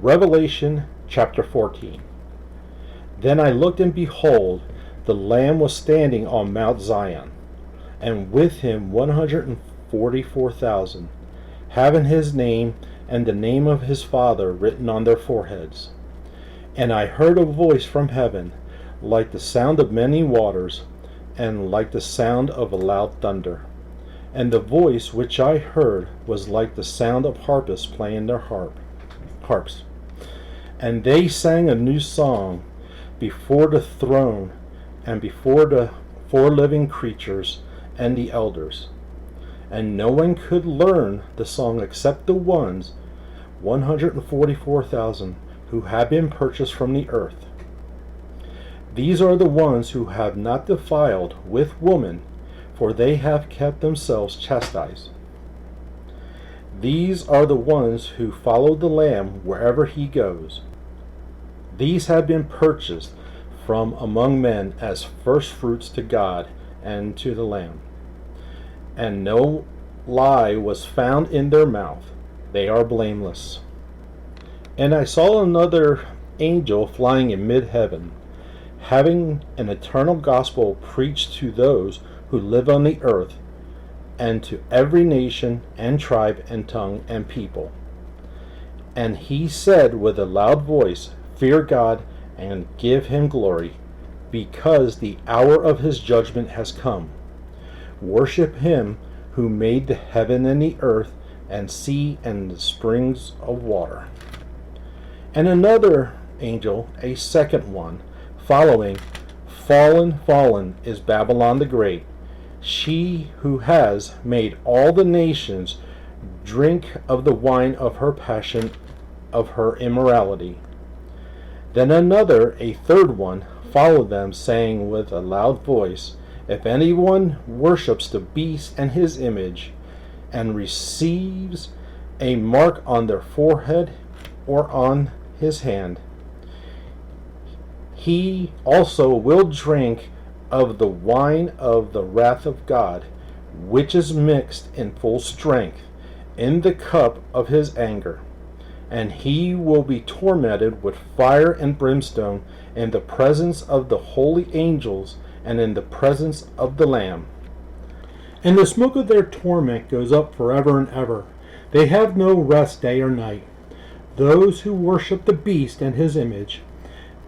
Revelation chapter 14. Then I looked, and behold, the Lamb was standing on Mount Zion, and with him 144,000, having his name and the name of his Father written on their foreheads. And I heard a voice from heaven, like the sound of many waters, and like the sound of a loud thunder. And the voice which I heard was like the sound of harpists playing their harps. And they sang a new song before the throne and before the four living creatures and the elders. And no one could learn the song except the ones, 144,000, who have been purchased from the earth. These are the ones who have not defiled with woman, for they have kept themselves chastised. These are the ones who follow the Lamb wherever he goes. These have been purchased from among men as firstfruits to God and to the Lamb. And no lie was found in their mouth. They are blameless. And I saw another angel flying in mid-heaven, having an eternal gospel preached to those who live on the earth, and to every nation and tribe and tongue and people. And he said with a loud voice, Fear God and give him glory, because the hour of his judgment has come. Worship him who made the heaven and the earth and sea and the springs of water. And another angel, a second one, following, Fallen is Babylon the Great, she who has made all the nations drink of the wine of her passion, of her immorality. Then another, a third one, followed them, saying with a loud voice, If anyone worships the beast and his image, and receives a mark on their forehead or on his hand, he also will drink of the wine of the wrath of God, which is mixed in full strength in the cup of his anger. And he will be tormented with fire and brimstone in the presence of the holy angels and in the presence of the Lamb. And the smoke of their torment goes up forever and ever. They have no rest day or night, those who worship the beast and his image,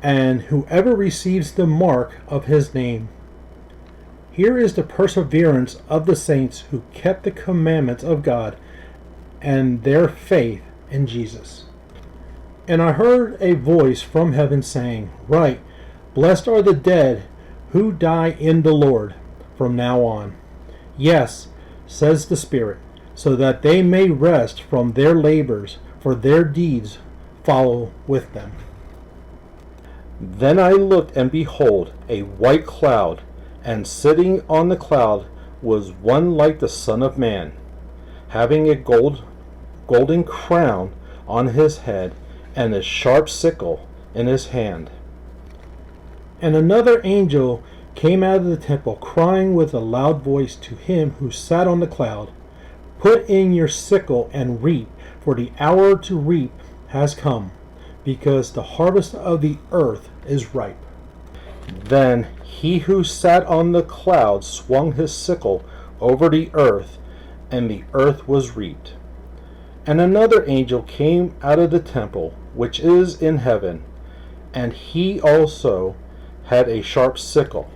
and whoever receives the mark of his name. Here is the perseverance of the saints who kept the commandments of God and their faith in Jesus. And I heard a voice from heaven saying, Write, blessed are the dead who die in the Lord from now on. Yes, says the Spirit, so that they may rest from their labors, for their deeds follow with them. Then I looked, and behold, a white cloud, and sitting on the cloud was one like the Son of Man, having a golden crown on his head, and a sharp sickle in his hand. And another angel came out of the temple, crying with a loud voice to him who sat on the cloud, Put in your sickle and reap, for the hour to reap has come, because the harvest of the earth is ripe. Then he who sat on the cloud swung his sickle over the earth, and the earth was reaped. And another angel came out of the temple, which is in heaven, and he also had a sharp sickle.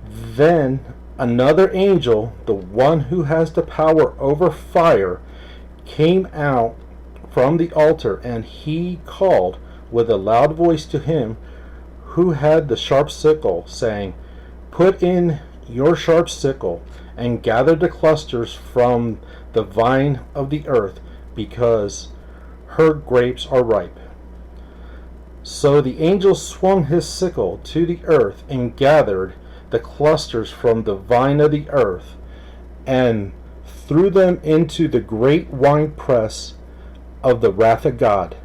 Then another angel, the one who has the power over fire, came out from the altar, and he called with a loud voice to him who had the sharp sickle, saying, Put in your sharp sickle, and gather the clusters from the vine of the earth, because her grapes are ripe. So the angel swung his sickle to the earth, and gathered the clusters from the vine of the earth, and threw them into the great winepress of the wrath of God.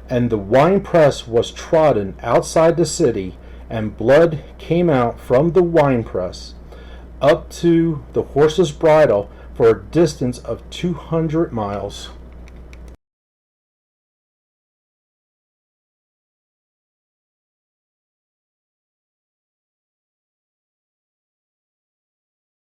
And the winepress was trodden outside the city, and blood came out from the winepress up to the horse's bridle for a distance of 200 miles.